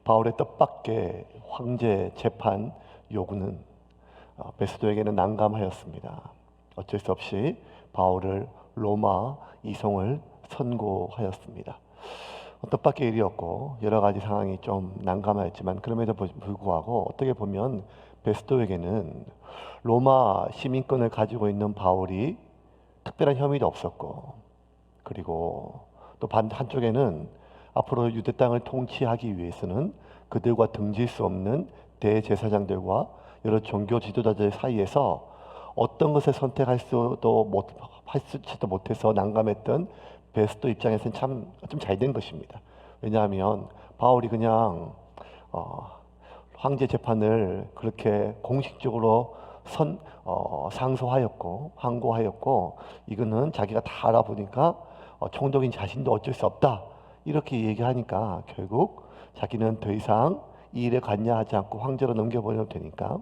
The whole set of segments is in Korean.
바울의 뜻밖의 황제 재판 요구는 베스도에게는 난감하였습니다. 어쩔 수 없이 바울을 로마 이송을 선고하였습니다. 뜻밖의 일이었고 여러 가지 상황이 좀 난감하였지만 그럼에도 불구하고 어떻게 보면 베스도에게는 로마 시민권을 가지고 있는 바울이 특별한 혐의도 없었고, 그리고 또 한쪽에는 앞으로 유대 땅을 통치하기 위해서는 그들과 등질 수 없는 대제사장들과 여러 종교 지도자들 사이에서 어떤 것을 선택할 수도 못해서 난감했던 베스도 입장에서는 참 좀 잘 된 것입니다. 왜냐하면 바울이 그냥 황제 재판을 그렇게 공식적으로 상소하였고 항고하였고, 이거는 자기가 다 알아보니까 총독인 자신도 어쩔 수 없다 이렇게 얘기하니까 결국 자기는 더 이상 이 일에 관여하지 않고 황제로 넘겨버려도 되니까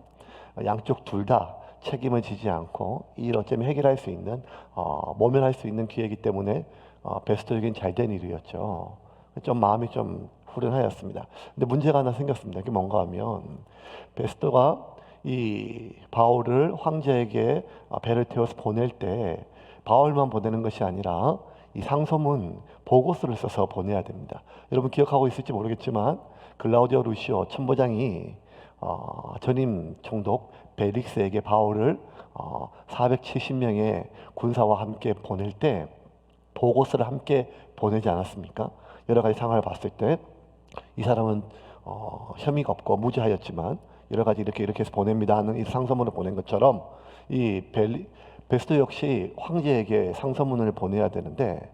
양쪽 둘 다 책임을 지지 않고 이 일 어쩌면 해결할 수 있는 모면할 수 있는 기회이기 때문에 베스토에겐 잘된 일이었죠. 좀 마음이 좀 후련하였습니다. 근데 문제가 하나 생겼습니다. 그게 뭔가 하면 베스토가 이 바울을 황제에게 배를 태워서 보낼 때 바울만 보내는 것이 아니라 이 상소문 보고서를 써서 보내야 됩니다. 여러분 기억하고 있을지 모르겠지만 글라우디오 루시오 천부장이 전임 총독 벨릭스에게 바울을 470명의 군사와 함께 보낼 때 보고서를 함께 보내지 않았습니까? 여러 가지 상황을 봤을 때 이 사람은 혐의가 없고 무죄하였지만 여러 가지 이렇게 해서 보냅니다 하는 이 상소문을 보낸 것처럼 이 베스도 역시 황제에게 상소문을 보내야 되는데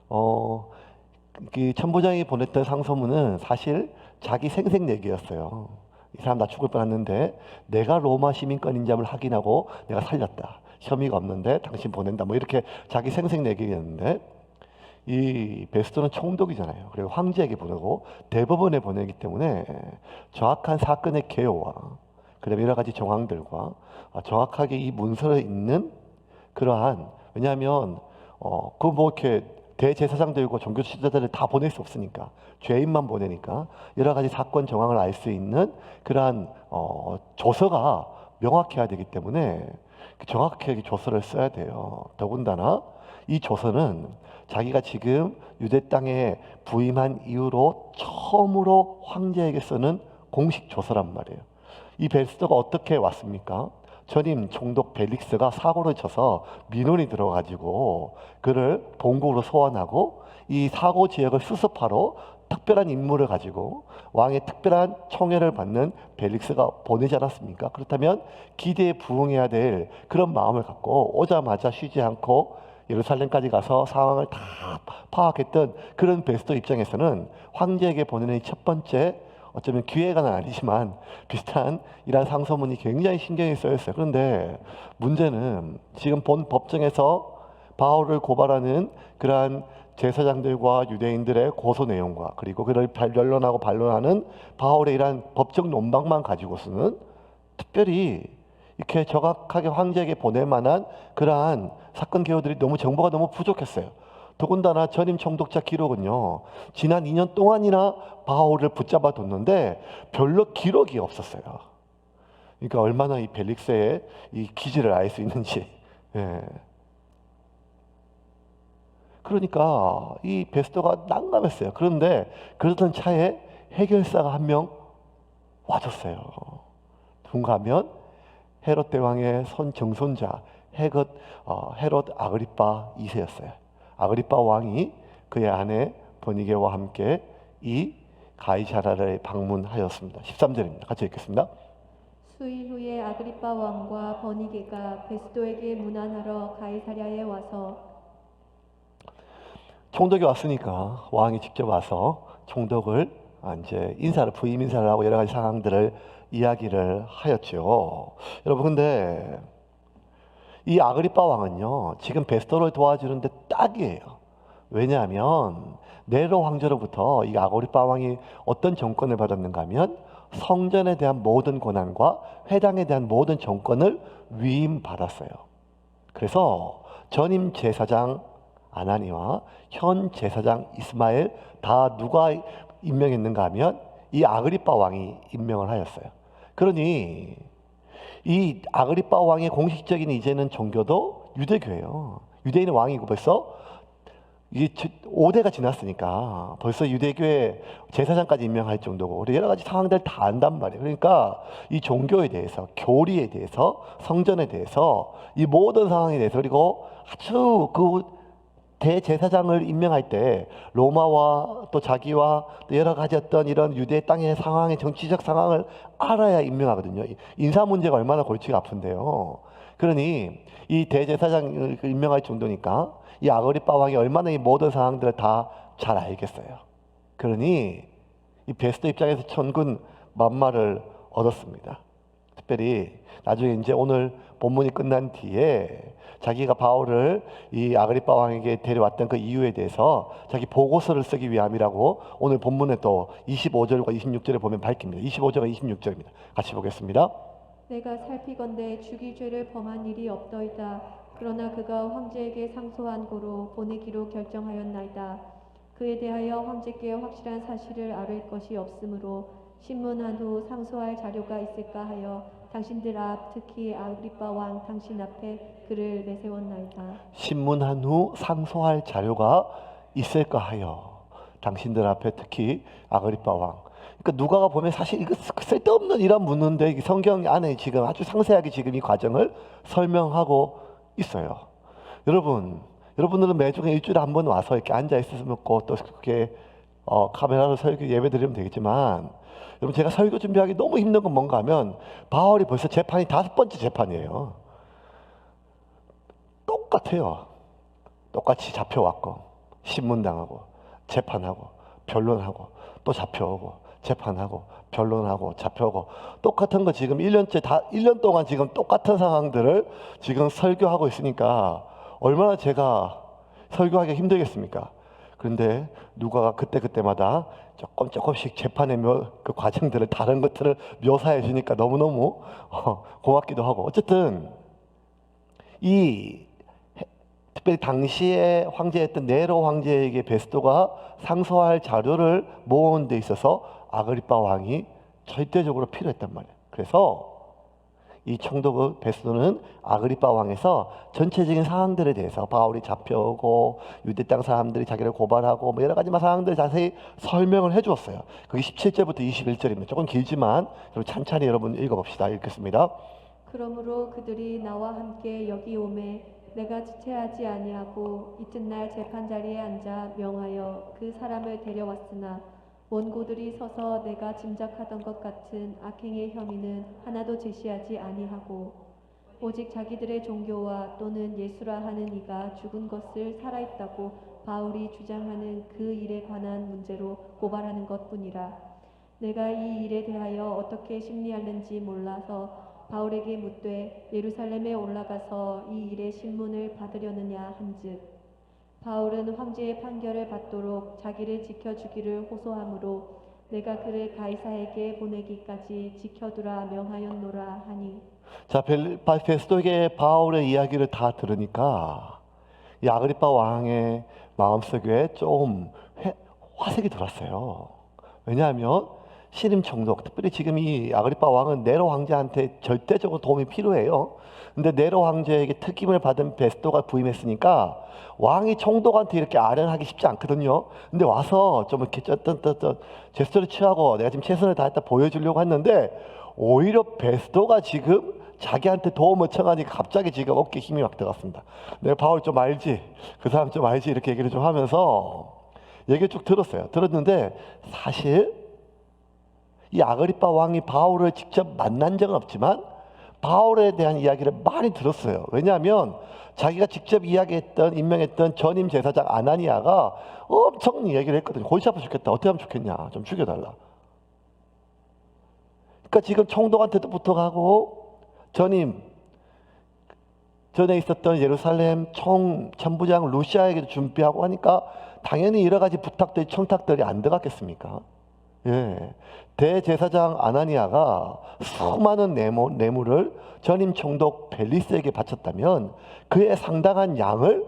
그 천부장이 보냈던 상소문은 사실 자기 생색내기였어요. 이 사람 나 죽을 뻔했는데 내가 로마 시민권인지를 확인하고 내가 살렸다. 혐의가 없는데 당신 보낸다. 뭐 이렇게 자기 생색내기였는데 이 베스도는 총독이잖아요. 그리고 황제에게 보내고 대법원에 보내기 때문에 정확한 사건의 개요와 그다음에 여러 가지 정황들과 정확하게 이 문서에 있는 그러한, 왜냐하면 그 뭐 이렇게 대제사장들과 종교 지도자들을 다 보낼 수 없으니까 죄인만 보내니까 여러 가지 사건 정황을 알 수 있는 그러한 조서가 명확해야 되기 때문에 정확하게 조서를 써야 돼요. 더군다나 이 조서는 자기가 지금 유대 땅에 부임한 이후로 처음으로 황제에게 쓰는 공식 조서란 말이에요. 이 베스도가 어떻게 왔습니까? 전임 총독 벨릭스가 사고를 쳐서 민원이 들어가지고 그를 본국으로 소환하고 이 사고 지역을 수습하러 특별한 임무를 가지고 왕의 특별한 총애를 받는 벨릭스가 보내지 않았습니까? 그렇다면 기대에 부응해야 될 그런 마음을 갖고 오자마자 쉬지 않고 예루살렘까지 가서 상황을 다 파악했던 그런 베스도 입장에서는 황제에게 보내는 이 첫 번째 어쩌면 기회가 아니지만 비슷한 이러한 상소문이 굉장히 신경이 쓰였어요. 그런데 문제는 지금 본 법정에서 바울을 고발하는 그러한 제사장들과 유대인들의 고소 내용과 그리고 그를 변론하고 반론하는 바울의 이러한 법적 논방만 가지고서는 특별히 이렇게 정확하게 황제에게 보낼 만한 그러한 사건 개요들이 정보가 너무 부족했어요. 더군다나 전임 총독자 기록은요, 지난 2년 동안이나 바울을 붙잡아 뒀는데 별로 기록이 없었어요. 그러니까 얼마나 이 벨릭스의 이 기질을 알 수 있는지. 예. 그러니까 이 베스도가 난감했어요. 그런데 그러던 차에 해결사가 한 명 와줬어요. 누군가 하면 헤롯 대왕의 정손자 헤롯 아그리파 2세였어요. 아그리파 왕이 그의 아내 버니게와 함께 이 가이사랴를 방문하였습니다. 13절입니다. 같이 읽겠습니다. 수일 후에 아그리파 왕과 버니게가 베스도에게 문안하러 가이사랴에 와서, 총독이 왔으니까 왕이 직접 와서 총독을 이제 부임 인사를 하고 여러 가지 상황들을 이야기를 하였죠. 여러분 근데 이 아그리파 왕은요 지금 베스도를 도와주는데 딱이에요. 왜냐하면 네로 황제로부터 이 아그리파 왕이 어떤 정권을 받았는가 하면 성전에 대한 모든 권한과 회당에 대한 모든 정권을 위임받았어요. 그래서 전임 제사장 아나니와 현 제사장 이스마엘 다 누가 임명했는가 하면 이 아그리빠 왕이 임명을 하였어요. 그러니 이 아그리빠 왕의 공식적인 이제는 종교도 유대교예요. 유대인의 왕이고 벌써 이게 5대가 지났으니까 벌써 유대교의 제사장까지 임명할 정도고 우리 여러 가지 상황들 다 안단 말이에요. 그러니까 이 종교에 대해서, 교리에 대해서, 성전에 대해서 이 모든 상황에 대해서 그리고 아주 그 대제사장을 임명할 때 로마와 또 자기와 또 여러 가지 어떤 이런 유대 땅의 상황의 정치적 상황을 알아야 임명하거든요. 인사 문제가 얼마나 골치가 아픈데요. 그러니 이 대제사장을 임명할 정도니까 이 아그리빠 왕이 얼마나 이 모든 상황들을 다 잘 알겠어요. 그러니 이 베스도 입장에서 천군 만마를 얻었습니다. 특별히 나중에 이제 오늘 본문이 끝난 뒤에 자기가 바울을 이 아그리빠 왕에게 데려왔던 그 이유에 대해서 자기 보고서를 쓰기 위함이라고 오늘 본문에 또 25절과 26절에 보면 밝힙니다. 25절과 26절입니다. 같이 보겠습니다. 내가 살피건대 죽일 죄를 범한 일이 없더이다. 그러나 그가 황제에게 상소한 고로 보내기로 결정하였나이다. 그에 대하여 황제께 확실한 사실을 아를 것이 없으므로 신문한 후 상소할 자료가 있을까 하여 당신들 앞 특히 아그리빠 왕 당신 앞에 그를 내세웠나이다. 신문한 후 상소할 자료가 있을까 하여 당신들 앞에 특히 아그리빠 왕. 그러니까 누가가 보면 사실 이거 쓸데없는 이란 묻는데 성경 안에 지금 아주 상세하게 지금 이 과정을 설명하고 있어요. 여러분들은 매주에 일주일에 한 번 와서 이렇게 앉아 있으면 먹고 또 그렇게 카메라로 설교 예배 드리면 되겠지만 여러분 제가 설교 준비하기 너무 힘든 건 뭔가 하면 바울이 벌써 재판이 5번째 재판이에요. 똑같아요. 똑같이 잡혀왔고 신문당하고 재판하고 변론하고 또 잡혀오고 재판하고 변론하고 잡혀오고 똑같은 거 지금 1년째 다 1년 동안 지금 똑같은 상황들을 지금 설교하고 있으니까 얼마나 제가 설교하기 힘들겠습니까? 그런데 누가가 그때마다 조금씩 재판의 그 과정들을 다른 것들을 묘사해 주니까 너무너무 고맙기도 하고 어쨌든 특별히 당시에 황제였던 네로 황제에게 베스도가 상소할 자료를 모으는 데 있어서 아그리빠 왕이 절대적으로 필요했단 말이에요. 그래서 이 총독 베스도는 아그리빠 왕에서 전체적인 상황들에 대해서 바울이 잡혀오고 유대 땅 사람들이 자기를 고발하고 뭐 여러 가지 상황들 자세히 설명을 해주었어요. 그게 17절부터 21절입니다. 조금 길지만 찬찬히 여러분 읽어봅시다. 읽겠습니다. 그러므로 그들이 나와 함께 여기 오매 내가 지체하지 아니하고 이튿날 재판 자리에 앉아 명하여 그 사람을 데려왔으나 원고들이 서서 내가 짐작하던 것 같은 악행의 혐의는 하나도 제시하지 아니하고 오직 자기들의 종교와 또는 예수라 하는 이가 죽은 것을 살아있다고 바울이 주장하는 그 일에 관한 문제로 고발하는 것뿐이라. 내가 이 일에 대하여 어떻게 심리하는지 몰라서 바울에게 묻되 예루살렘에 올라가서 이 일의 신문을 받으려느냐 한즉 바울은 황제의 판결을 받도록 자기를 지켜주기를 호소하므로 내가 그를 가이사에게 보내기까지 지켜두라 명하였노라 하니. 자, 베스도에게 바울의 이야기를 다 들으니까 이 아그리빠 왕의 마음속에 좀 화색이 돌았어요. 왜냐하면 신임 총독, 특별히 지금 이 아그리빠 왕은 네로 황제한테 절대적으로 도움이 필요해요. 근데 네로 황제에게 특임을 받은 베스도가 부임했으니까 왕이 총독한테 이렇게 아련하기 쉽지 않거든요. 근데 와서 좀 이렇게 제스처를 취하고 내가 지금 최선을 다했다 보여주려고 했는데 오히려 베스도가 지금 자기한테 도움을 청하니까 갑자기 지금 어깨에 힘이 막 들어갔습니다. 내가 바울 좀 알지? 그 사람 좀 알지? 이렇게 얘기를 좀 하면서 얘기를 쭉 들었어요. 들었는데 사실 이 아그리빠 왕이 바울을 직접 만난 적은 없지만 바울에 대한 이야기를 많이 들었어요. 왜냐하면 자기가 직접 이야기했던 임명했던 전임 제사장 아나니아가 엄청 얘기를 했거든요. 골치 아파 죽겠다. 어떻게 하면 좋겠냐. 좀 죽여달라. 그러니까 지금 총독한테도 부탁하고 전에 있었던 예루살렘 천부장 루시아에게도 준비하고 하니까 당연히 여러 가지 부탁들, 청탁들이 안 들어갔겠습니까? 예, 대제사장 아나니아가 수많은 뇌물을 전임 총독 벨리스에게 바쳤다면 그의 상당한 양을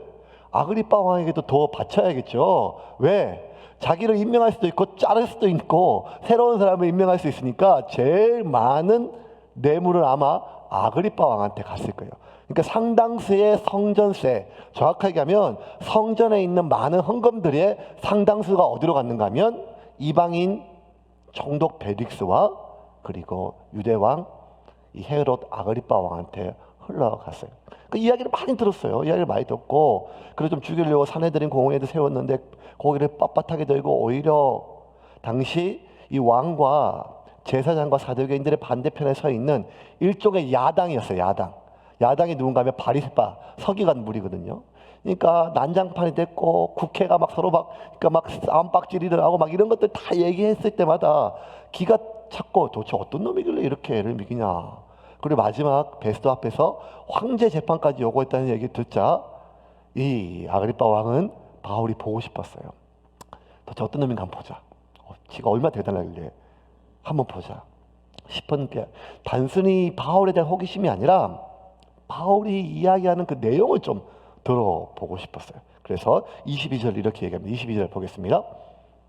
아그리빠 왕에게도 더 바쳐야겠죠. 왜? 자기를 임명할 수도 있고 자를 수도 있고 새로운 사람을 임명할 수 있으니까 제일 많은 뇌물을 아마 아그리빠 왕한테 갔을 거예요. 그러니까 상당수의 성전세, 정확하게 하면 성전에 있는 많은 헌금들의 상당수가 어디로 갔는가 하면 이방인 총독 벨릭스와 그리고 유대왕 이 헤롯 아그리빠 왕한테 흘러갔어요. 그 이야기를 많이 들었어요. 이야기를 많이 듣고 그래서 좀 죽이려고 사내들인 공원에도 세웠는데 고기를 빳빳하게 들고 오히려 당시 이 왕과 제사장과 사두개인들의 반대편에 서 있는 일종의 야당이었어요. 야당이 누군가 하면 바리새파 서기관 무리거든요. 그러니까 난장판이 됐고 국회가 막 서로 그러니까 막 싸움박질이들 하고 막 이런 것들 다 얘기했을 때마다 기가 찼고 도대체 어떤 놈이길래 이렇게 애를 먹이냐. 그리고 마지막 베스도 앞에서 황제 재판까지 요구했다는 얘기 듣자 이 아그리빠 왕은 바울이 보고 싶었어요. 도대체 어떤 놈인가 한번 보자. 지가 얼마나 대단하길래 한번 보자 싶은 게 단순히 바울에 대한 호기심이 아니라 바울이 이야기하는 그 내용을 좀 들어보고 싶었어요. 그래서 22절 이렇게 얘기합니다. 22절 보겠습니다.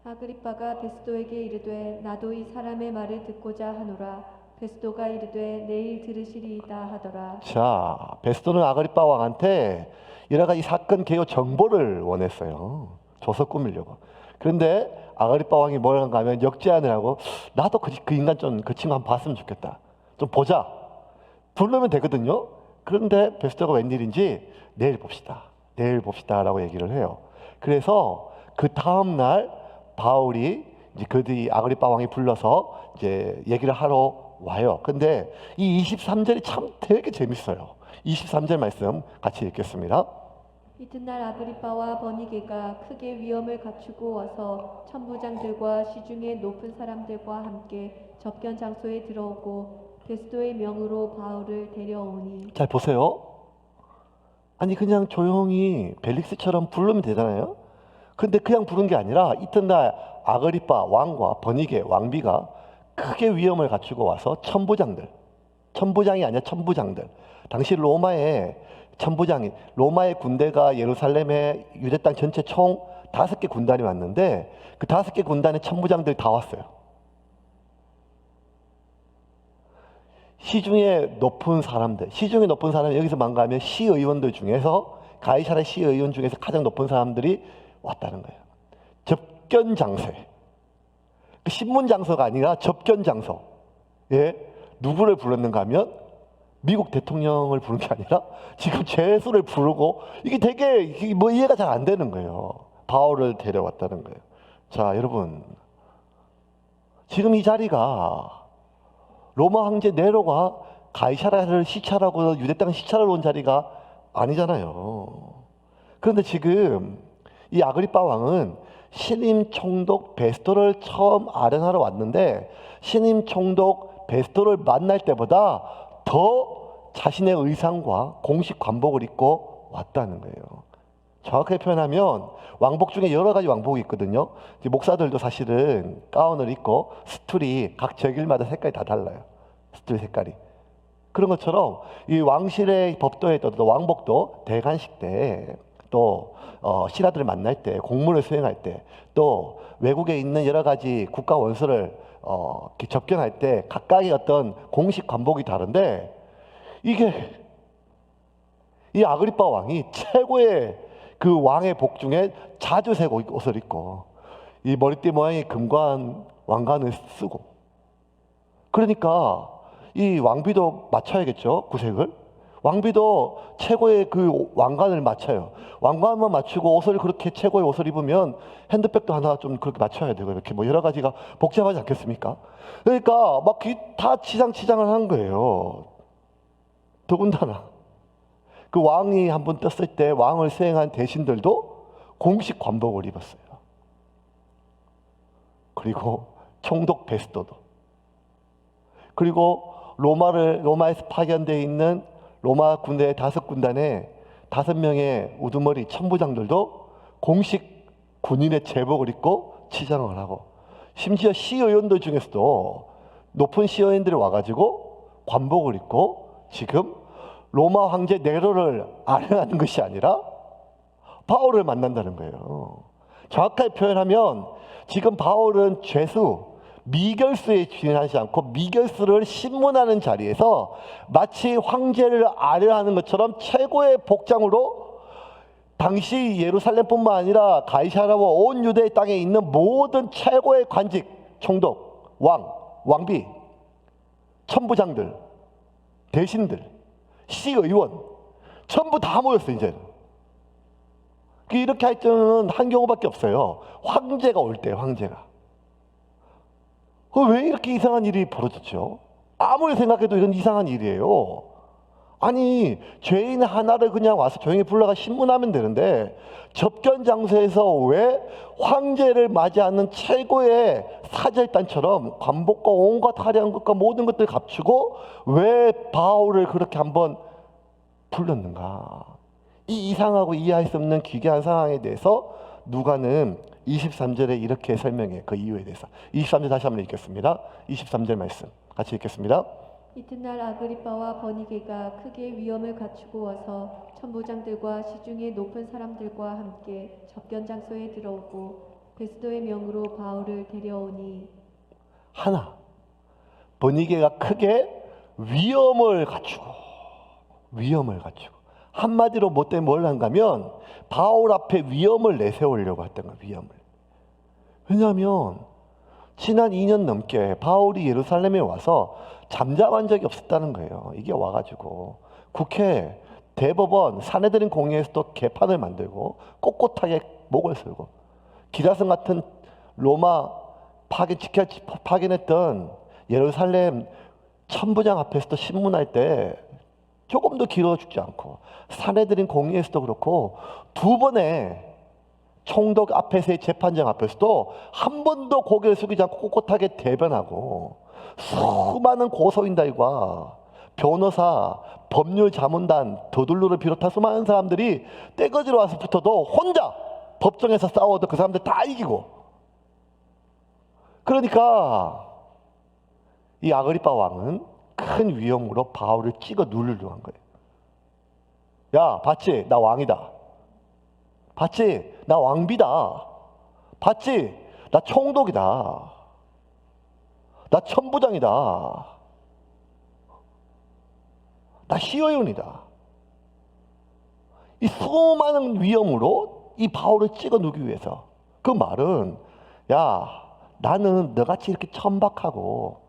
아그리빠가 베스도에게 이르되 나도 이 사람의 말을 듣고자 하노라. 베스도가 이르되 내일 들으시리이다 하더라. 자, 베스도는 아그리빠 왕한테 여러 가지 사건 개요 정보를 원했어요. 줘서 꾸미려고. 그런데 아그리빠 왕이 뭐라는가 하면 역제안을 하고 나도 그 인간 좀 그 친구 한번 봤으면 좋겠다. 좀 보자. 부르면 되거든요. 그런데 베스도가 웬일인지 내일 봅시다 라고 얘기를 해요. 그래서 그 다음날 바울이 이제 그들이 아그리빠 왕이 불러서 이제 얘기를 하러 와요. 근데 이 23절이 참 되게 재밌어요. 23절 말씀 같이 읽겠습니다. 이튿날 아그리빠와 버니게가 크게 위엄을 갖추고 와서 천부장들과 시중의 높은 사람들과 함께 접견 장소에 들어오고 베스도의 명으로 바울을 데려오니. 잘 보세요. 아니 그냥 조용히 벨릭스처럼 부르면 되잖아요. 근데 그냥 부른 게 아니라 이튿날 아그리빠 왕과 버니게 왕비가 크게 위엄을 갖추고 와서 천부장이 아니라 천부장들. 당시 로마의 천부장이 로마의 군대가 예루살렘의 유대 땅 전체 총 5개 군단이 왔는데 그 5개 군단의 천부장들이 다 왔어요. 시중에 높은 사람들 여기서 망가하면 시의원들 중에서 가이사랴 시의원 중에서 가장 높은 사람들이 왔다는 거예요. 접견 장소에 그 신문 장소가 아니라 접견 장소. 예, 누구를 불렀는가 하면 미국 대통령을 부른 게 아니라 지금 제수를 부르고 이게 되게 뭐 이해가 잘 안 되는 거예요. 바울을 데려왔다는 거예요. 자, 여러분 지금 이 자리가 로마 황제 네로가 가이사랴를 시찰하고 유대 땅 시찰을 온 자리가 아니잖아요. 그런데 지금 이 아그리빠 왕은 신임 총독 베스도를 처음 아련하러 왔는데 신임 총독 베스도를 만날 때보다 더 자신의 의상과 공식 관복을 입고 왔다는 거예요. 정확하게 표현하면 왕복 중에 여러 가지 왕복이 있거든요. 목사들도 사실은 가운을 입고 스툴이 각 제길마다 색깔이 다 달라요. 스툴 색깔이. 그런 것처럼 이 왕실의 법도에 또 왕복도 대관식 때 또 신하들을 만날 때 공무를 수행할 때 또 외국에 있는 여러 가지 국가 원수를 이렇게 접견할 때 각각의 어떤 공식 관복이 다른데 이게 이 아그리빠 왕이 최고의 그 왕의 복 중에 자주색 옷을 입고 이 머리띠 모양의 금관 왕관을 쓰고 그러니까 이 왕비도 맞춰야겠죠 구색을. 왕비도 최고의 그 왕관을 맞춰요. 왕관만 맞추고 옷을 그렇게 최고의 옷을 입으면 핸드백도 하나 좀 그렇게 맞춰야 되고 이렇게 뭐 여러 가지가 복잡하지 않겠습니까? 그러니까 막 다 치장치장을 한 거예요. 더군다나 그 왕이 한번 떴을 때 왕을 수행한 대신들도 공식 관복을 입었어요. 그리고 총독 베스도도 그리고 로마에서 파견되어 있는 로마 군대의 5군단에 5명의 우두머리 천부장들도 공식 군인의 제복을 입고 치장을 하고 심지어 시의원들 중에서도 높은 시의원들이 와가지고 관복을 입고 지금 로마 황제 네로를 아련하는 것이 아니라 바울을 만난다는 거예요. 정확하게 표현하면 지금 바울은 죄수, 미결수에 지나지 않고 미결수를 신문하는 자리에서 마치 황제를 아뢰하는 것처럼 최고의 복장으로 당시 예루살렘뿐만 아니라 가이사랴와 온 유대 땅에 있는 모든 최고의 관직, 총독, 왕비, 천부장들, 대신들, 시의원 전부 다 모였어 이제. 이렇게 할 때는 한 경우밖에 없어요. 황제가 올 때, 황제가. 왜 이렇게 이상한 일이 벌어졌죠? 아무리 생각해도 이건 이상한 일이에요. 아니, 죄인 하나를 그냥 와서 조용히 불러가 신문하면 되는데 접견 장소에서 왜 황제를 맞이하는 최고의 사절단처럼 관복과 온갖 화려한 것과 모든 것들을 갖추고 왜 바울을 그렇게 한번 불렀는가? 이 이상하고 이해할 수 없는 기괴한 상황에 대해서 누가는 23절에 이렇게 설명해. 그 이유에 대해서 23절 다시 한번 읽겠습니다. 23절 말씀 같이 읽겠습니다. 이튿날 아그리빠와 버니게가 크게 위엄을 갖추고 와서 천부장들과 시중의 높은 사람들과 함께 접견 장소에 들어오고 베스도의 명으로 바울을 데려오니 하나, 버니게가 크게 위엄을 갖추고 한마디로 뭐 때문에 뭘 한가면 바울 앞에 위엄을 내세우려고 했던 거예요. 위엄을. 왜냐하면 지난 2년 넘게 바울이 예루살렘에 와서 잠잠한 적이 없었다는 거예요. 이게 와가지고 국회, 대법원, 사내들인 공회에서도 개판을 만들고 꼿꼿하게 목을 설고 기라성 같은 로마 파견했던 예루살렘 천부장 앞에서도 신문할 때 조금도 길어 죽지 않고 사내들인 공의에서도 그렇고 두 번의 총독 앞에서의 재판장 앞에서도 한 번도 고개를 숙이지 않고 꼿꼿하게 대변하고 수많은 고소인들과 변호사, 법률자문단, 더둘루를 비롯한 수많은 사람들이 떼거지로 와서 붙어도 혼자 법정에서 싸워도 그 사람들 다 이기고 그러니까 이 아그리빠 왕은 큰 위험으로 바울을 찍어 누르려고 한 거예요. 야, 봤지? 나 왕이다. 봤지? 나 왕비다. 봤지? 나 총독이다. 나 천부장이다. 나 시의원이다. 이 수많은 위험으로 이 바울을 찍어 누르기 위해서. 그 말은 야, 나는 너같이 이렇게 천박하고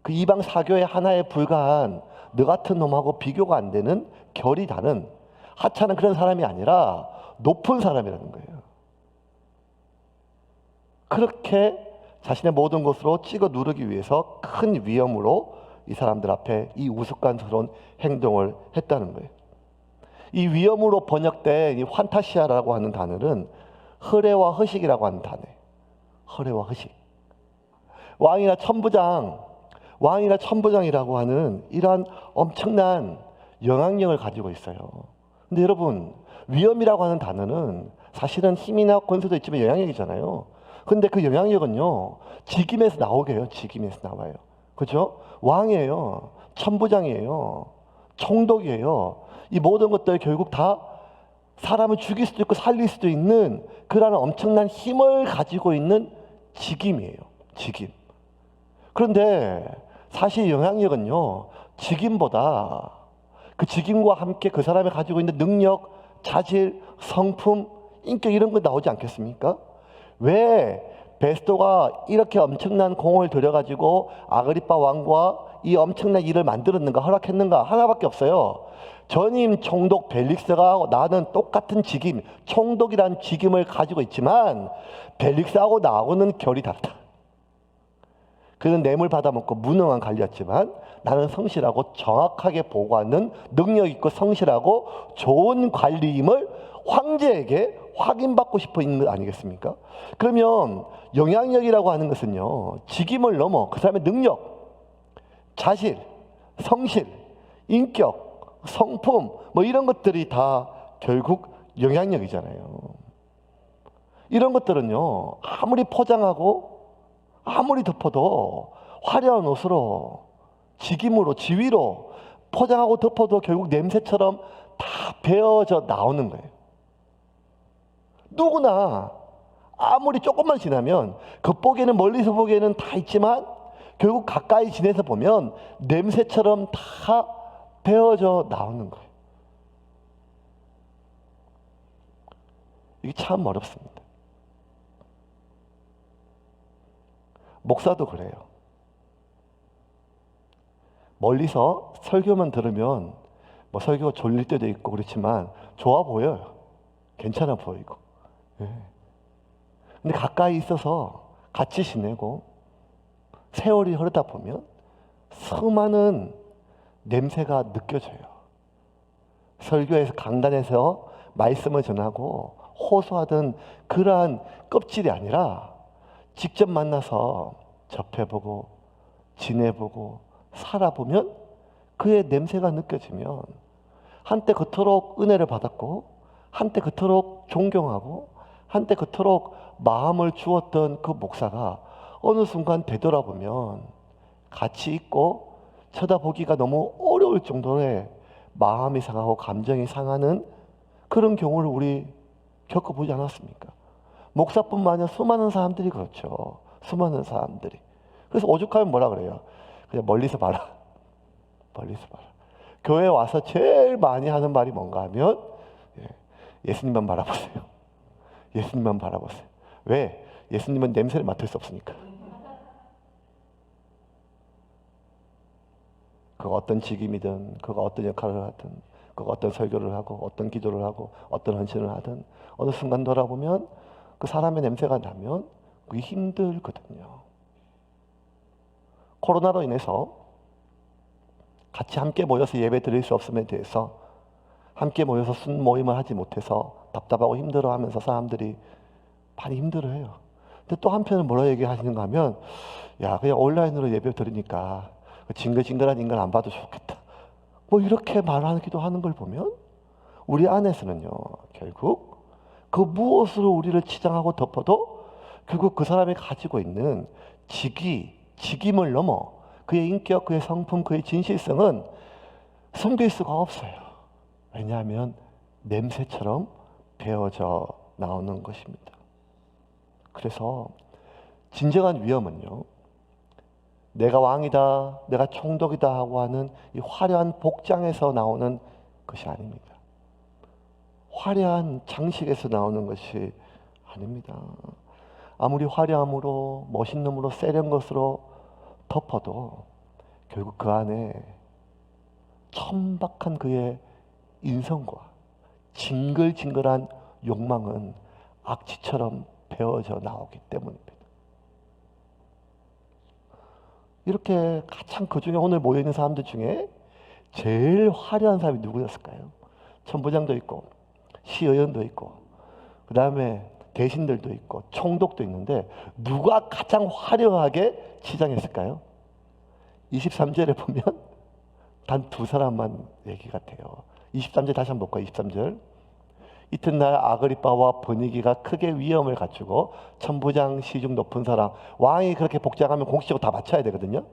그 이방 사교의 하나에 불과한 너 같은 놈하고 비교가 안 되는 결이 다른 하찮은 그런 사람이 아니라 높은 사람이라는 거예요. 그렇게 자신의 모든 것으로 찍어 누르기 위해서 큰 위험으로 이 사람들 앞에 이 우스꽝스러운 행동을 했다는 거예요. 이 위험으로 번역된 이 환타시아라고 하는 단어는 허례와 허식이라고 하는 단어예요. 허례와 허식. 왕이나 천부장이라고 하는 이러한 엄청난 영향력을 가지고 있어요. 근데 여러분, 위엄이라고 하는 단어는 사실은 힘이나 권세도 있지만 영향력이잖아요. 근데 그 영향력은요, 직임에서 나오게 해요. 직임에서 나와요. 그렇죠? 왕이에요. 천부장이에요. 총독이에요. 이 모든 것들 결국 다 사람을 죽일 수도 있고 살릴 수도 있는 그러한 엄청난 힘을 가지고 있는 직임이에요. 직임. 그런데 사실 영향력은요, 직임보다 그 직임과 함께 그 사람이 가지고 있는 능력, 자질, 성품, 인격 이런 거 나오지 않겠습니까? 왜 베스도가 이렇게 엄청난 공을 들여가지고 아그리빠 왕과 이 엄청난 일을 만들었는가, 허락했는가? 하나밖에 없어요. 전임 총독 벨릭스가 나는 똑같은 직임, 총독이란 직임을 가지고 있지만 벨릭스하고 나하고는 결이 다르다. 그는 뇌물 받아먹고 무능한 관리였지만 나는 성실하고 정확하게 보고하는 능력 있고 성실하고 좋은 관리임을 황제에게 확인받고 싶어 있는 것 아니겠습니까? 그러면 영향력이라고 하는 것은요, 직임을 넘어 그 사람의 능력, 자질, 성실, 인격, 성품 뭐 이런 것들이 다 결국 영향력이잖아요. 이런 것들은요, 아무리 포장하고 아무리 덮어도 화려한 옷으로 직임으로 지위로 포장하고 덮어도 결국 냄새처럼 다 배어져 나오는 거예요. 누구나 아무리 조금만 지나면 겉보기에는 멀리서 보기에는 다 있지만 결국 가까이 지내서 보면 냄새처럼 다 배어져 나오는 거예요. 이게 참 어렵습니다. 목사도 그래요. 멀리서 설교만 들으면 뭐 설교가 졸릴 때도 있고 그렇지만 좋아 보여요. 괜찮아 보이고. 예. 근데 가까이 있어서 같이 지내고 세월이 흐르다 보면 수많은 냄새가 느껴져요. 설교에서 강단에서 말씀을 전하고 호소하던 그러한 껍질이 아니라 직접 만나서 접해보고 지내보고 살아보면 그의 냄새가 느껴지면 한때 그토록 은혜를 받았고 한때 그토록 존경하고 한때 그토록 마음을 주었던 그 목사가 어느 순간 되돌아보면 같이 있고 쳐다보기가 너무 어려울 정도의 마음이 상하고 감정이 상하는 그런 경우를 우리 겪어보지 않았습니까? 목사뿐만 아니라 수많은 사람들이 그렇죠. 수많은 사람들이. 그래서 오죽하면 뭐라 그래요? 그냥 멀리서 봐라. 멀리서 봐라. 교회에 와서 제일 많이 하는 말이 뭔가 하면 예수님만 바라보세요. 예수님만 바라보세요. 왜? 예수님은 냄새를 맡을 수 없으니까. 그가 어떤 직임이든 그가 어떤 역할을 하든 그가 어떤 설교를 하고 어떤 기도를 하고 어떤 헌신을 하든 어느 순간 돌아보면 그 사람의 냄새가 나면 그게 힘들거든요. 코로나로 인해서 같이 함께 모여서 예배 드릴 수 없음에 대해서 함께 모여서 순모임을 하지 못해서 답답하고 힘들어하면서 사람들이 많이 힘들어해요. 근데 또 한편은 뭐라 얘기하시는가 하면 야 그냥 온라인으로 예배 드리니까 징글징글한 인간 안 봐도 좋겠다. 뭐 이렇게 말하기도 하는 걸 보면 우리 안에서는요 결국 그 무엇으로 우리를 치장하고 덮어도 결국 그 사람이 가지고 있는 직임을 넘어 그의 인격, 그의 성품, 그의 진실성은 숨길 수가 없어요. 왜냐하면 냄새처럼 배어져 나오는 것입니다. 그래서 진정한 위험은요 내가 왕이다, 내가 총독이다 하고 하는 이 화려한 복장에서 나오는 것이 아닙니다. 화려한 장식에서 나오는 것이 아닙니다. 아무리 화려함으로 멋있음으로 세련 것으로 덮어도 결국 그 안에 천박한 그의 인성과 징글징글한 욕망은 악취처럼 배어져 나오기 때문입니다. 이렇게 가장 그 중에 오늘 모여있는 사람들 중에 제일 화려한 사람이 누구였을까요? 천부장도 있고 시의원도 있고 그 다음에 대신들도 있고 총독도 있는데 누가 가장 화려하게 치장했을까요? 23절에 보면 단 두 사람만 얘기가 돼요. 23절 다시 한번 볼까요? 23절 이튿날 아그리빠와 버니게가 크게 위엄을 갖추고 천부장 시중 높은 사람 왕이 그렇게 복장하면 공식적으로 다 맞춰야 되거든요.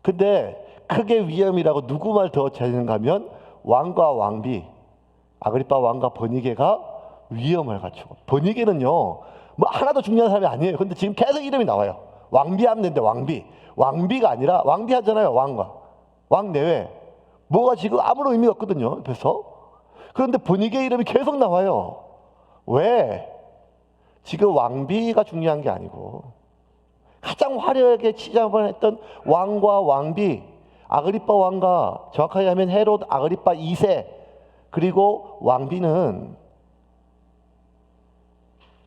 근데 크게 위엄이라고 누구 말 더 되는가 하면 왕과 왕비 아그리빠 왕과 버니게가 위엄을 갖추고 버니게는요 뭐 하나도 중요한 사람이 아니에요. 근데 지금 계속 이름이 나와요. 왕비 하면 되는데 왕비가 아니라 왕비 하잖아요. 왕 내외 뭐가 지금 아무런 의미가 없거든요. 그래서 그런데 버니게 이름이 계속 나와요. 왜? 지금 왕비가 중요한 게 아니고 가장 화려하게 치장을 했던 왕과 왕비 아그리빠 왕과 정확하게 하면 헤롯 아그리빠 2세 그리고 왕비는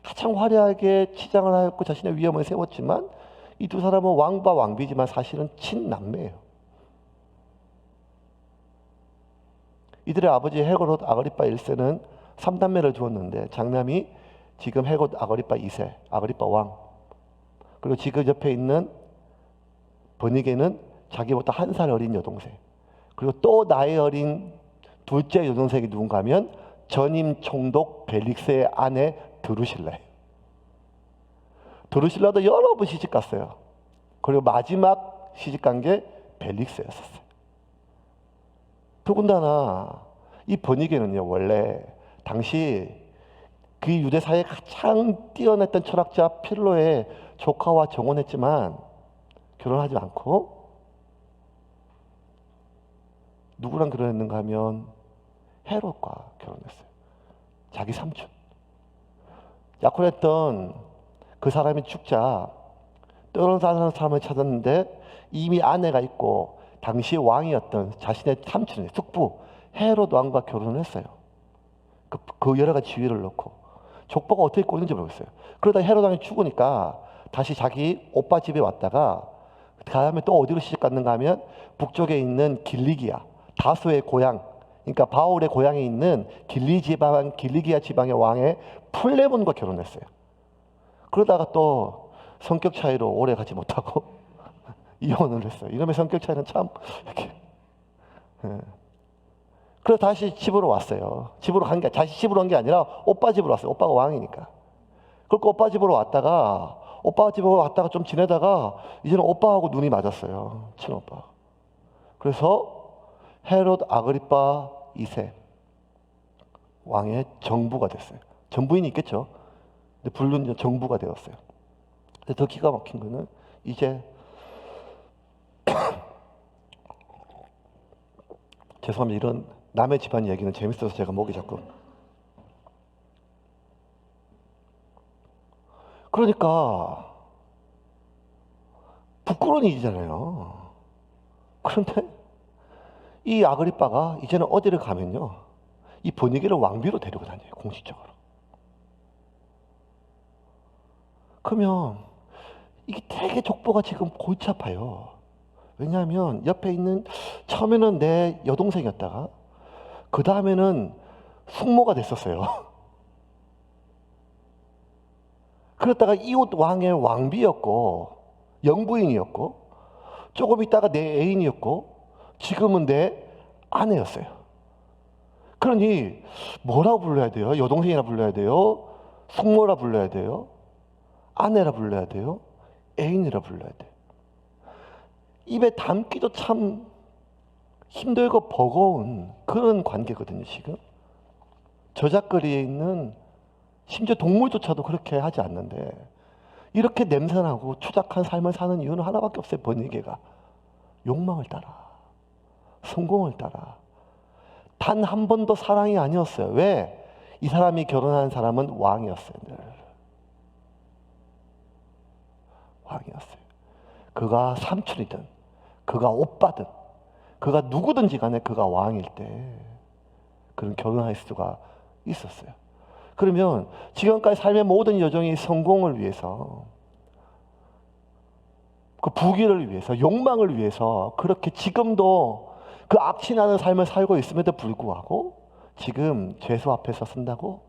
가장 화려하게 치장을 하였고 자신의 위엄을 세웠지만 이 두 사람은 왕과 왕비지만 사실은 친남매예요. 이들의 아버지 헤롯 아그리빠 1세는 3남매를 두었는데 장남이 지금 헤롯 아그리빠 2세 아그리빠 왕 그리고 지금 옆에 있는 버니게는 자기보다 한 살 어린 여동생 그리고 또 나이 어린 둘째 여동생이 누군가 하면 전임 총독 벨릭스의 아내 드루실라예요. 드루실라도 여러 번 시집갔어요. 그리고 마지막 시집간 게 벨릭스였었어요. 더군다나 이 버니게는요 원래 당시 그 유대 사회에 가장 뛰어났던 철학자 필로의 조카와 정혼했지만 결혼하지 않고 누구랑 결혼했는가 하면 헤롯과 결혼했어요. 자기 삼촌. 약혼했던 그 사람이 죽자 떠나는 사람을 찾았는데 이미 아내가 있고 당시 왕이었던 자신의 삼촌의 숙부 헤롯 왕과 결혼을 했어요. 그 여러 가지 지위를 놓고 족보가 어떻게 꼬이는지 모르겠어요. 그러다 헤롯 왕이 죽으니까 다시 자기 오빠 집에 왔다가 그 다음에 또 어디로 시집 갔는가 하면 북쪽에 있는 길리기아 다소의 고향, 그러니까 바울의 고향에 있는 길리기아 지방의 왕의 플레몬과 결혼했어요. 그러다가 또 성격 차이로 오래 가지 못하고 이혼을 했어요. 이놈의 성격 차이는 참 이렇게. 예. 그래서 다시 집으로 왔어요. 집으로 간 게 다시 집으로 온 게 아니라 오빠 집으로 왔어요. 오빠가 왕이니까. 그렇고 오빠 집으로 왔다가 좀 지내다가 이제는 오빠하고 눈이 맞았어요. 친오빠. 그래서 헤롯 아그리파 2세 왕의 정부가 됐어요. 전부인이 있겠죠. 근데 불륜 정부가 되었어요. 근데 더 기가 막힌 거는 이제 죄송합니다. 이런 남의 집안 얘기는 재밌어서 제가 목이 자꾸. 그러니까 부끄러운 일이잖아요. 그런데 이 아그리빠가 이제는 어디를 가면요, 이 분위기를 왕비로 데리고 다녀요. 공식적으로. 그러면 이게 되게 족보가 지금 골치 아파요. 왜냐하면 옆에 있는, 처음에는 내 여동생이었다가 그 다음에는 숙모가 됐었어요. 그랬다가 이웃 왕의 왕비였고 영부인이었고 조금 있다가 내 애인이었고 지금은 내 아내였어요. 그러니 뭐라고 불러야 돼요? 여동생이라 불러야 돼요? 숙모라 불러야 돼요? 아내라 불러야 돼요? 애인이라 불러야 돼요? 입에 담기도 참 힘들고 버거운 그런 관계거든요. 지금 저작거리에 있는 심지어 동물조차도 그렇게 하지 않는데 이렇게 냄새나고 추잡한 삶을 사는 이유는 하나밖에 없어요. 번뇌가 욕망을 따라, 성공을 따라. 단 한 번도 사랑이 아니었어요. 왜? 이 사람이 결혼한 사람은 왕이었어요. 늘 왕이었어요. 그가 삼촌이든 그가 오빠든 그가 누구든지 간에 그가 왕일 때 그런 결혼할 수가 있었어요. 그러면 지금까지 삶의 모든 여정이 성공을 위해서, 그 부귀를 위해서, 욕망을 위해서 그렇게 지금도 그 악취나는 삶을 살고 있음에도 불구하고 지금 죄수 앞에서 쓴다고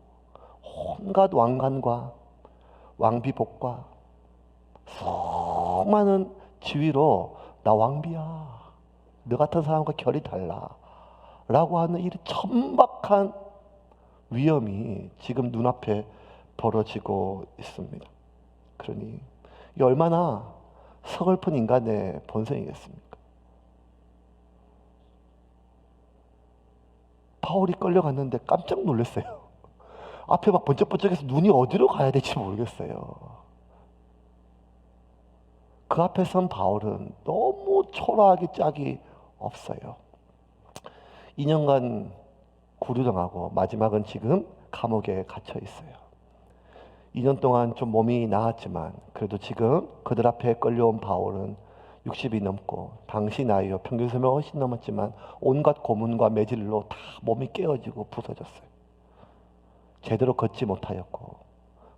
온갖 왕관과 왕비복과 수많은 지위로 나 왕비야, 너 같은 사람과 결이 달라 라고 하는 이 천박한 위험이 지금 눈앞에 벌어지고 있습니다. 그러니 이 얼마나 서글픈 인간의 본성이겠습니까? 바울이 끌려갔는데 깜짝 놀랐어요. 앞에 막 번쩍번쩍해서 눈이 어디로 가야 될지 모르겠어요. 그 앞에 선 바울은 너무 초라하기 짝이 없어요. 2년간 구류당하고 마지막은 지금 감옥에 갇혀 있어요. 2년 동안 좀 몸이 나았지만 그래도 지금 그들 앞에 끌려온 바울은 60이 넘고 당시 나이요 평균 수명 훨씬 넘었지만 온갖 고문과 매질로 다 몸이 깨어지고 부서졌어요. 제대로 걷지 못하였고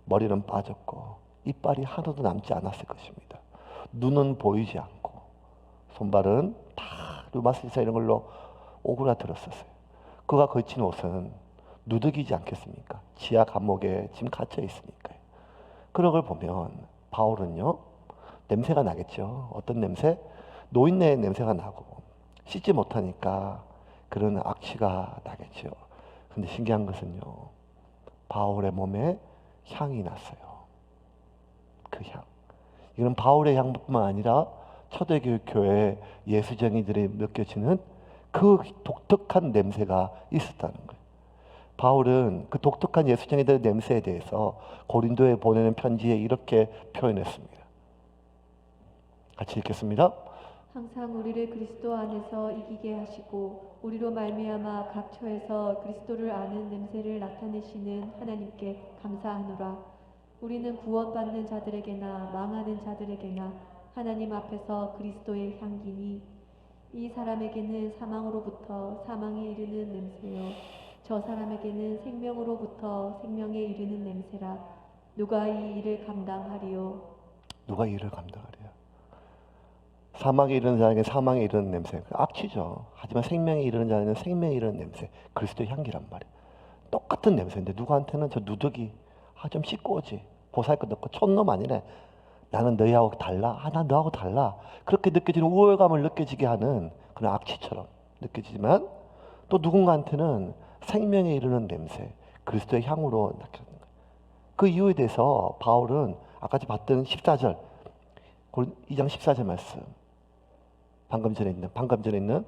머리는 빠졌고 이빨이 하나도 남지 않았을 것입니다. 눈은 보이지 않고 손발은 다 류마티스 이런 걸로 오그라들었었어요. 그가 걸친 옷은 누더기지 않겠습니까? 지하 감옥에 지금 갇혀 있으니까요. 그런 걸 보면 바울은요, 냄새가 나겠죠. 어떤 냄새? 노인네의 냄새가 나고 씻지 못하니까 그런 악취가 나겠죠. 근데 신기한 것은요, 바울의 몸에 향이 났어요. 그 향. 이건 바울의 향뿐만 아니라 초대교회 교회 예수쟁이들이 느껴지는 그 독특한 냄새가 있었다는 거예요. 바울은 그 독특한 예수쟁이들의 냄새에 대해서 고린도에 보내는 편지에 이렇게 표현했습니다. 같이 읽겠습니다. 항상 우리를 그리스도 안에서 이기게 하시고 우리로 말미암아 각 처에서 그리스도를 아는 냄새를 나타내시는 하나님께 감사하노라. 우리는 구원받는 자들에게나 망하는 자들에게나 하나님 앞에서 그리스도의 향기니 이 사람에게는 사망으로부터 사망에 이르는 냄새요 저 사람에게는 생명으로부터 생명에 이르는 냄새라. 누가 이 일을 감당하리요? 누가 이 일을 감당하리요? 사망에 이르는 자에게 사망에 이르는 냄새, 악취죠. 하지만 생명에 이르는 자에게는 생명에 이르는 냄새, 그리스도의 향기란 말이에요. 똑같은 냄새인데 누구한테는 저 누더기, 좀 씻고 오지, 보살것 없고 촌놈 아니네, 나는 너희하고 달라, 난 너하고 달라, 그렇게 느껴지는 우월감을 느껴지게 하는 그런 악취처럼 느껴지지만, 또 누군가한테는 생명에 이르는 냄새, 그리스도의 향으로 느껴지는 거예요. 그 이유에 대해서 바울은 아까 봤던 14절 2장 14절 말씀, 방금 전에 있는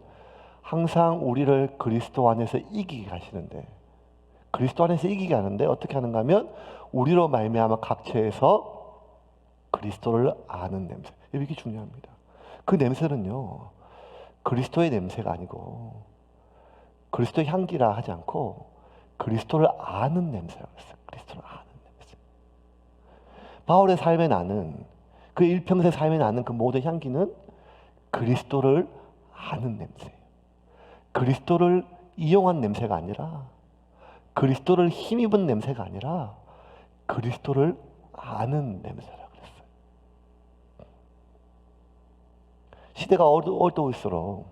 항상 우리를 그리스도 안에서 이기게 하시는데, 그리스도 안에서 이기게 하는데 어떻게 하는가 하면 우리로 말미암아 각처에서 그리스도를 아는 냄새. 이게 중요합니다. 그 냄새는요, 그리스도의 냄새가 아니고 그리스도의 향기라 하지 않고 그리스도를 아는 냄새라고 했어요. 그리스도를 아는 냄새. 바울의 삶에 나는, 그 일평생 삶에 나는 그 모든 향기는 그리스도를 아는 냄새예요. 그리스도를 이용한 냄새가 아니라, 그리스도를 힘입은 냄새가 아니라 그리스도를 아는 냄새라고 그랬어요. 시대가 어두울수록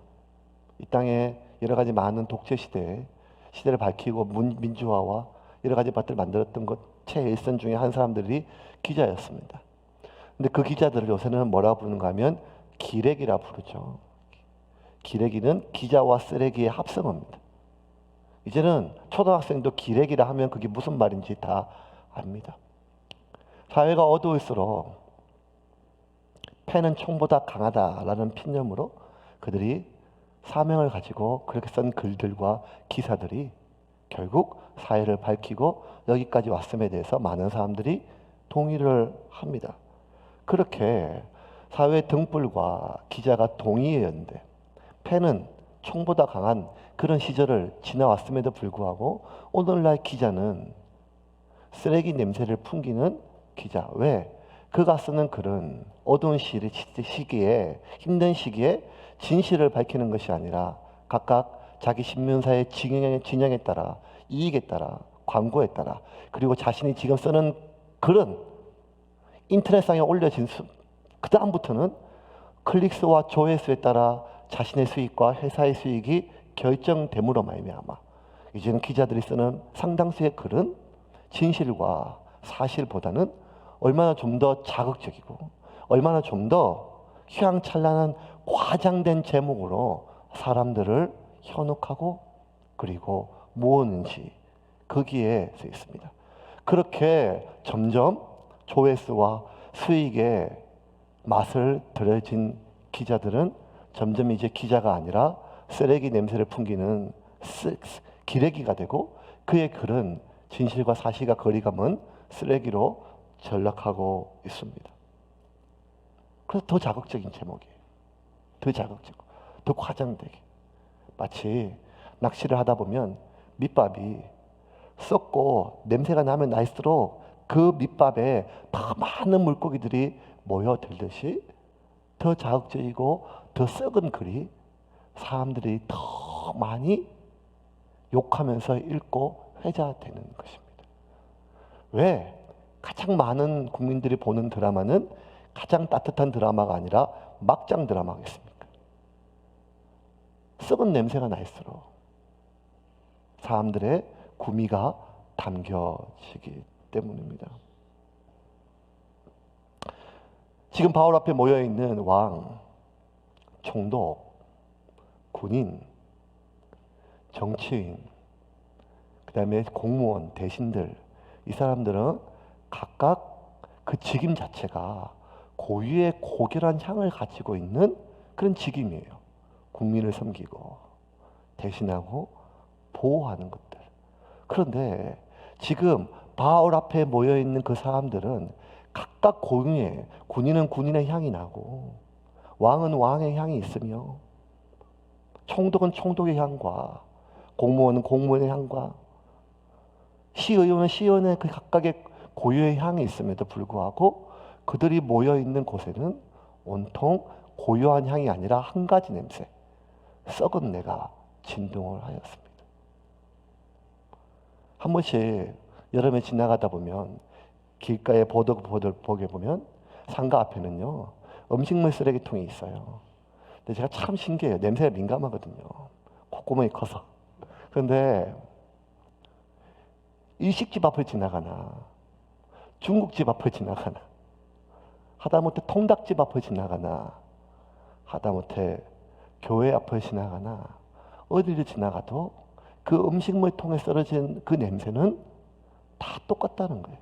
이 땅에 여러 가지 많은 독재 시대를 밝히고 민주화와 여러 가지 것들을 만들었던 것 최일선 중에 한 사람들이 기자였습니다. 근데 그 기자들을 요새는 뭐라고 부르는가 하면 기레기라 부르죠. 기레기는 기자와 쓰레기의 합성어입니다. 이제는 초등학생도 기레기라 하면 그게 무슨 말인지 다 압니다. 사회가 어두울수록 패는 총보다 강하다라는 핀념으로 그들이 사명을 가지고 그렇게 쓴 글들과 기사들이 결국 사회를 밝히고 여기까지 왔음에 대해서 많은 사람들이 동의를 합니다. 그렇게 사회의 등불과 기자가 동의했는데 패는 총보다 강한 그런 시절을 지나왔음에도 불구하고 오늘날 기자는 쓰레기 냄새를 풍기는 기자. 왜? 그가 쓰는 글은 어두운 시기에, 힘든 시기에 진실을 밝히는 것이 아니라 각각 자기 신문사의 진영에 따라, 이익에 따라, 광고에 따라, 그리고 자신이 지금 쓰는 글은 인터넷상에 올려진 그 다음부터는 클릭수와 조회수에 따라 자신의 수익과 회사의 수익이 결정됨으로 말미암아 이제는 기자들이 쓰는 상당수의 글은 진실과 사실보다는 얼마나 좀 더 자극적이고 얼마나 좀 더 휘황찬란한 과장된 제목으로 사람들을 현혹하고 그리고 모으는지 거기에 서 있습니다. 그렇게 점점 조회수와 수익의 맛을 들여진 기자들은 점점 이제 기자가 아니라 쓰레기 냄새를 풍기는 기레기가 되고 그의 글은 진실과 사실과 거리가 먼 쓰레기로 전락하고 있습니다. 그래서 더 자극적인 제목이에요. 더 자극적이고 더 과장되게. 마치 낚시를 하다 보면 밑밥이 썩고 냄새가 나면 날수록 그 밑밥에 더 많은 물고기들이 모여들듯이 더 자극적이고 더 썩은 글이 사람들이 더 많이 욕하면서 읽고 회자되는 것입니다. 왜? 가장 많은 국민들이 보는 드라마는 가장 따뜻한 드라마가 아니라 막장 드라마겠습니까? 썩은 냄새가 날수록 사람들의 구미가 담겨지기 때문입니다. 지금 바울 앞에 모여있는 왕, 총독, 군인, 정치인, 그 다음에 공무원, 대신들, 이 사람들은 각각 그 직임 자체가 고유의 고결한 향을 가지고 있는 그런 직임이에요. 국민을 섬기고 대신하고 보호하는 것들. 그런데 지금 바울 앞에 모여있는 그 사람들은 각각 고유해. 군인은 군인의 향이 나고 왕은 왕의 향이 있으며 총독은 총독의 향과 공무원은 공무원의 향과 시의원은 시의원의 그 각각의 고유의 향이 있음에도 불구하고 그들이 모여있는 곳에는 온통 고유한 향이 아니라 한 가지 냄새, 썩은 내가 진동을 하였습니다. 한 번씩 여름에 지나가다 보면 길가에 보도를 보게 보면 상가 앞에는요 음식물 쓰레기통이 있어요. 근데 제가 참 신기해요. 냄새에 민감하거든요. 콧구멍이 커서. 그런데 일식집 앞을 지나가나 중국집 앞을 지나가나 하다못해 통닭집 앞을 지나가나 하다못해 교회 앞을 지나가나 어디를 지나가도 그 음식물 통에 썰어진 그 냄새는 다 똑같다는 거예요.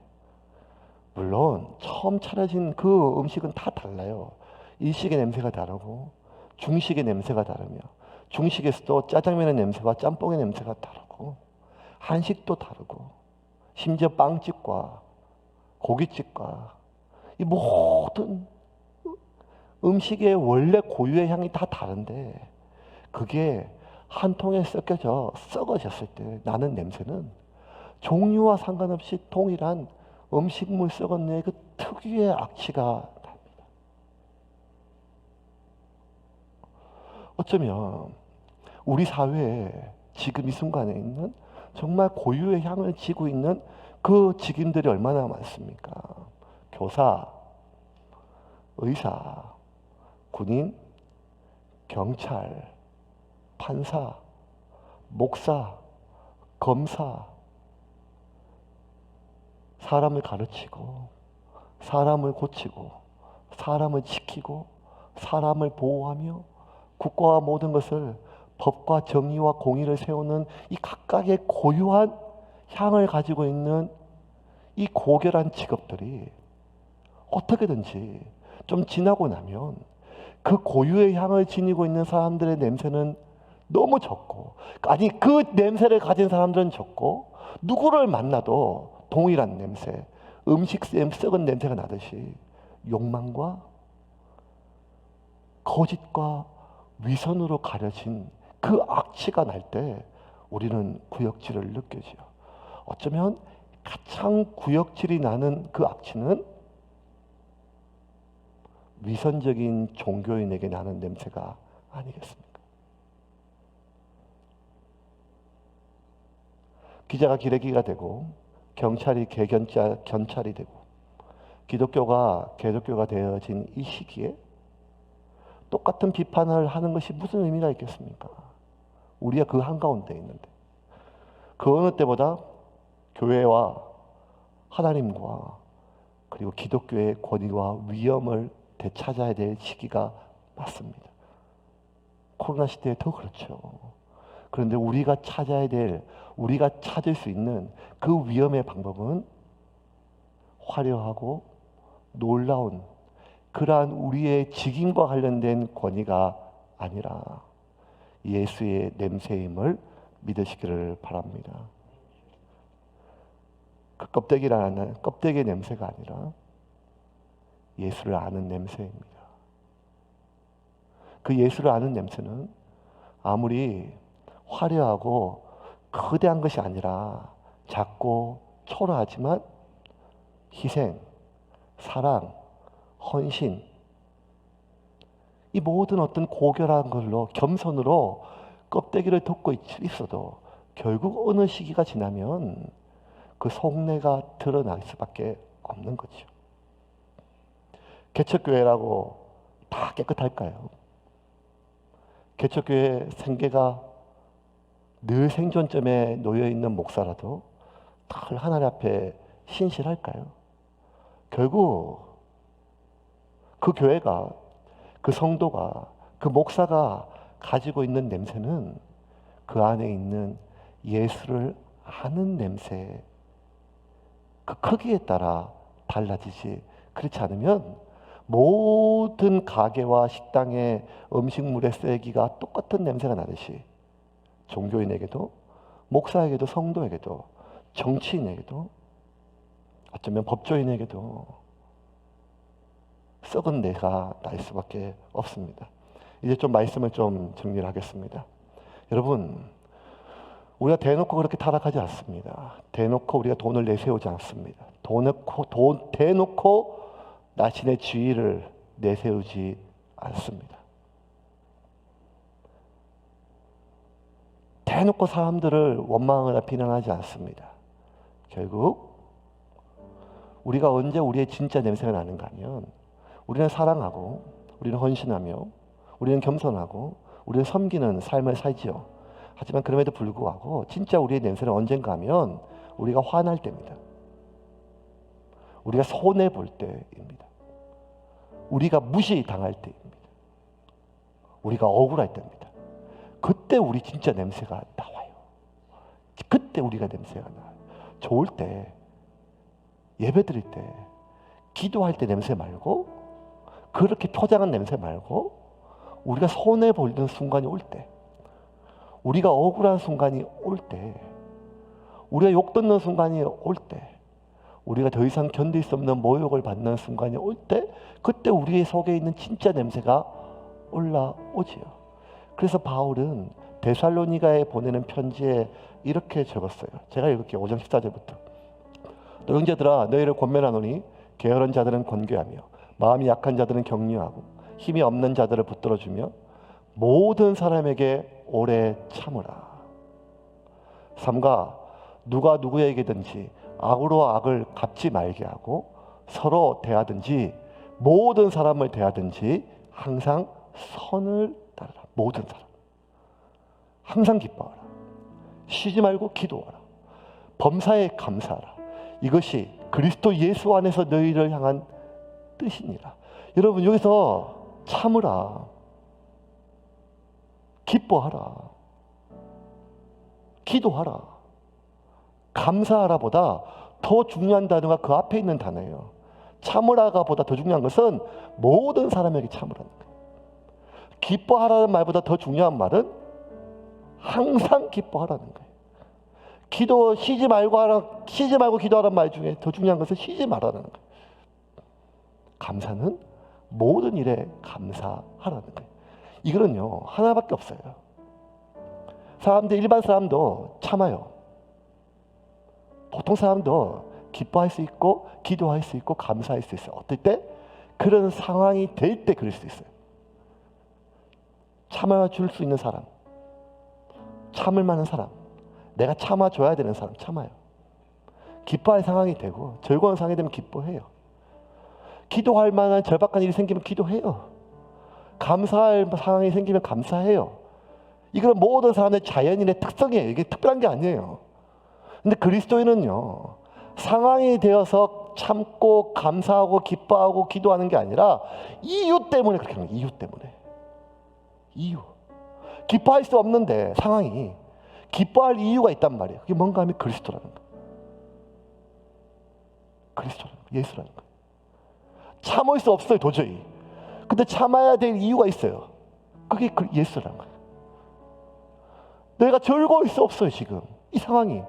물론 처음 차려진 그 음식은 다 달라요. 일식의 냄새가 다르고 중식의 냄새가 다르며 중식에서도 짜장면의 냄새와 짬뽕의 냄새가 다르고 한식도 다르고 심지어 빵집과 고깃집과 이 모든 음식의 원래 고유의 향이 다 다른데 그게 한 통에 섞여져 썩어졌을 때 나는 냄새는 종류와 상관없이 동일한 음식물 썩은 내 그 특유의 악취가 납니다. 어쩌면 우리 사회에 지금 이 순간에 있는 정말 고유의 향을 지고 있는 그 직임들이 얼마나 많습니까? 교사, 의사, 군인, 경찰, 판사, 목사, 검사, 사람을 가르치고 사람을 고치고 사람을 지키고 사람을 보호하며 국가와 모든 것을 법과 정의와 공의를 세우는 이 각각의 고유한 향을 가지고 있는 이 고결한 직업들이 어떻게든지 좀 지나고 나면 그 고유의 향을 지니고 있는 사람들의 냄새는 너무 적고, 아니 그 냄새를 가진 사람들은 적고 누구를 만나도 동일한 냄새, 음식 썩은 냄새가 나듯이 욕망과 거짓과 위선으로 가려진 그 악취가 날 때 우리는 구역질을 느껴지요. 어쩌면 가장 구역질이 나는 그 악취는 위선적인 종교인에게 나는 냄새가 아니겠습니까? 기자가 기레기가 되고 경찰이 견찰이 되고 기독교가 개독교가 되어진 이 시기에 똑같은 비판을 하는 것이 무슨 의미가 있겠습니까? 우리가 그 한가운데 있는데 그 어느 때보다 교회와 하나님과 그리고 기독교의 권위와 위엄을 되찾아야 될 시기가 맞습니다. 코로나 시대에 더 그렇죠. 그런데 우리가 찾을 수 있는 그 위엄의 방법은 화려하고 놀라운 그러한 우리의 직임과 관련된 권위가 아니라 예수의 냄새임을 믿으시기를 바랍니다. 그 껍데기의 냄새가 아니라 예수를 아는 냄새입니다. 그 예수를 아는 냄새는 아무리 화려하고 거대한 것이 아니라 작고 초라하지만 희생, 사랑, 헌신, 이 모든 어떤 고결한 걸로 겸손으로 껍데기를 덮고 있어도 결국 어느 시기가 지나면 그 속내가 드러날 수밖에 없는 거죠. 개척교회라고 다 깨끗할까요? 개척교회 생계가 늘 생존점에 놓여있는 목사라도 늘 하나님 앞에 신실할까요? 결국 그 교회가, 그 성도가, 그 목사가 가지고 있는 냄새는 그 안에 있는 예수를 아는 냄새, 그 크기에 따라 달라지지. 그렇지 않으면 모든 가게와 식당의 음식물의 쓰레기가 똑같은 냄새가 나듯이 종교인에게도 목사에게도 성도에게도 정치인에게도, 어쩌면 법조인에게도 썩은 내가 날 수밖에 없습니다. 이제 좀 말씀을 좀 정리를 하겠습니다. 여러분, 우리가 대놓고 그렇게 타락하지 않습니다. 대놓고 우리가 돈을 내세우지 않습니다. 대놓고 자신의 지위를 내세우지 않습니다. 대놓고 사람들을 원망하거나 비난하지 않습니다. 결국 우리가 언제 우리의 진짜 냄새가 나는가 하면 우리는 사랑하고, 우리는 헌신하며, 우리는 겸손하고, 우리는 섬기는 삶을 살지요. 하지만 그럼에도 불구하고 진짜 우리의 냄새는 언젠가 하면 우리가 화날 때입니다. 우리가 손해볼 때입니다. 우리가 무시당할 때입니다. 우리가 억울할 때입니다. 그때 우리 진짜 냄새가 나와요. 그때 우리가 냄새가 나요. 좋을 때, 예배 드릴 때, 기도할 때 냄새 말고, 그렇게 포장한 냄새 말고, 우리가 손해보는 순간이 올 때, 우리가 억울한 순간이 올 때, 우리가 욕 듣는 순간이 올 때, 우리가 더 이상 견딜 수 없는 모욕을 받는 순간이 올 때, 그때 우리의 속에 있는 진짜 냄새가 올라오지요. 그래서 바울은 데살로니가에 보내는 편지에 이렇게 적었어요. 제가 읽을게요. 5장 14절부터. 또 형제들아, 너희를 권면하노니 게으른 자들은 권고하며 마음이 약한 자들은 격려하고 힘이 없는 자들을 붙들어주며 모든 사람에게 오래 참으라. 삼가 누가 누구에게든지 악으로 악을 갚지 말게 하고 서로 대하든지 모든 사람을 대하든지 항상 선을 따르라. 모든 사람. 항상 기뻐하라. 쉬지 말고 기도하라. 범사에 감사하라. 이것이 그리스도 예수 안에서 너희를 향한 뜻이니라. 여러분, 여기서 참으라, 기뻐하라, 기도하라, 감사하라 보다 더 중요한 단어가 그 앞에 있는 단어예요. 참으라가 보다 더 중요한 것은 모든 사람에게 참으라는 거예요. 기뻐하라는 말보다 더 중요한 말은 항상 기뻐하라는 거예요. 기도 쉬지 말고 기도하라는 말 중에 더 중요한 것은 쉬지 말라는 거예요. 감사는 모든 일에 감사하라는 거예요. 이거는요 하나밖에 없어요. 일반 사람도 참아요. 보통 사람도 기뻐할 수 있고 기도할 수 있고 감사할 수 있어요. 어떨 때? 그런 상황이 될 때 그럴 수 있어요. 참아줄 수 있는 사람, 참을 만한 사람, 내가 참아줘야 되는 사람 참아요. 기뻐할 상황이 되고 즐거운 상황이 되면 기뻐해요. 기도할 만한 절박한 일이 생기면 기도해요. 감사할 상황이 생기면 감사해요. 이건 모든 사람의 자연인의 특성이에요. 이게 특별한 게 아니에요. 근데 그리스도인은요, 상황이 되어서 참고 감사하고 기뻐하고 기도하는 게 아니라 이유 때문에 그렇게 하는 거예요. 이유 때문에. 이유. 기뻐할 수 없는데 상황이 기뻐할 이유가 있단 말이에요. 그게 뭔가 하면 그리스도라는 거예요. 그리스도라는 거예요. 예수라는 거예요. 참을 수 없어요, 도저히. 근데 참아야 될 이유가 있어요. 그게 예수라는 거예요. 내가 즐거울 수 없어요, 지금. 이 상황이.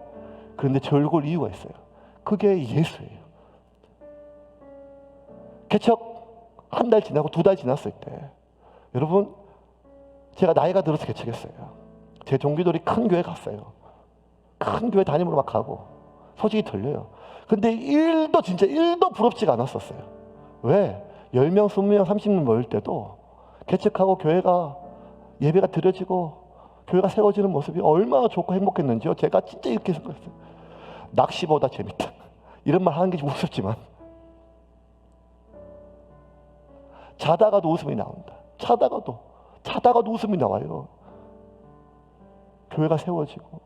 그런데 즐거울 이유가 있어요. 그게 예수예요. 개척 한 달 지나고 2달 지났을 때, 여러분, 제가 나이가 들어서 개척했어요. 제 동기들이 큰 교회 갔어요. 큰 교회 담임으로 막 가고 솔직히 들려요. 근데 진짜 1도 부럽지가 않았었어요. 왜? 10명, 20명, 30명 모일 때도 개척하고 교회가 예배가 드려지고 교회가 세워지는 모습이 얼마나 좋고 행복했는지요. 제가 진짜 이렇게 생각했어요. 낚시보다 재밌다. 이런 말 하는 게 좀 우습지만 자다가도 웃음이 나온다. 자다가도 웃음이 나와요. 교회가 세워지고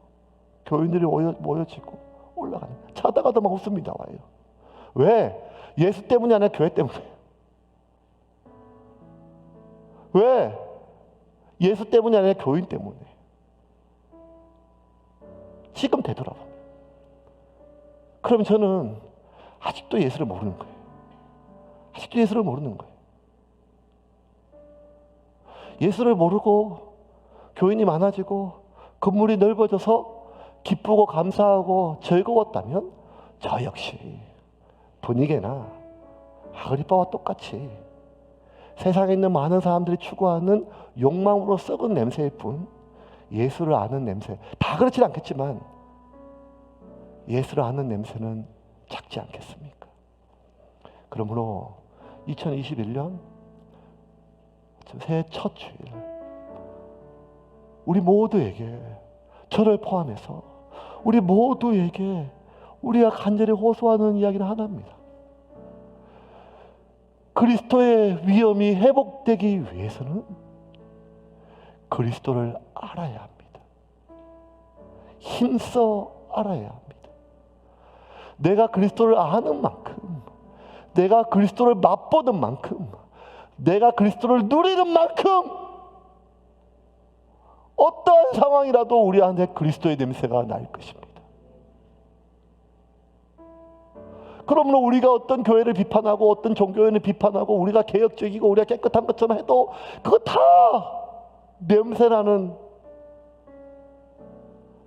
교인들이 모여지고 올라가는, 자다가도 막 웃음이 나와요. 왜? 예수 때문이 아니라 교회 때문에. 왜? 예수 때문이 아니라 교인 때문에. 지금 되돌아보면. 그럼 저는 아직도 예수를 모르는 거예요. 아직도 예수를 모르는 거예요. 예수를 모르고 교인이 많아지고 건물이 넓어져서 기쁘고 감사하고 즐거웠다면 저 역시 분위기나 아그리빠와 똑같이 세상에 있는 많은 사람들이 추구하는 욕망으로 썩은 냄새일 뿐 예수를 아는 냄새, 다 그렇진 않겠지만 예수를 아는 냄새는 작지 않겠습니까? 그러므로 2021년 새해 첫 주일 우리 모두에게, 저를 포함해서 우리 모두에게 우리가 간절히 호소하는 이야기는 하나입니다. 그리스도의 위엄이 회복되기 위해서는 그리스도를 알아야 합니다. 힘써 알아야 합니다. 내가 그리스도를 아는 만큼, 내가 그리스도를 맛보는 만큼, 내가 그리스도를 누리는 만큼 어떠한 상황이라도 우리 안에 그리스도의 냄새가 날 것입니다. 그러므로 우리가 어떤 교회를 비판하고 어떤 종교인을 비판하고 우리가 개혁적이고 우리가 깨끗한 것처럼 해도 그거 다 냄새나는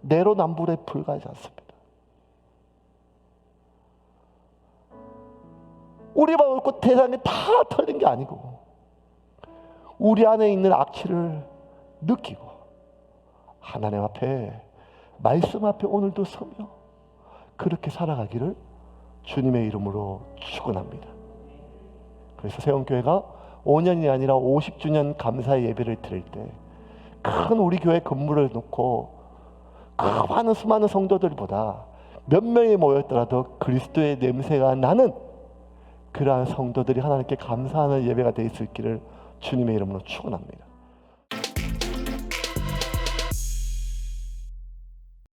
내로남불에 불과하지 않습니다. 우리만 옳고 세상에 다 털린 게 아니고 우리 안에 있는 악취를 느끼고 하나님 앞에, 말씀 앞에 오늘도 서며 그렇게 살아가기를 주님의 이름으로 축원합니다. 그래서 세원교회가 5년이 아니라 50주년 감사 예배를 드릴 때 큰 우리 교회 건물을 놓고 그 많은 수많은 성도들보다 몇 명이 모였더라도 그리스도의 냄새가 나는 그러한 성도들이 하나님께 감사하는 예배가 되어 있을 길을 주님의 이름으로 축원합니다.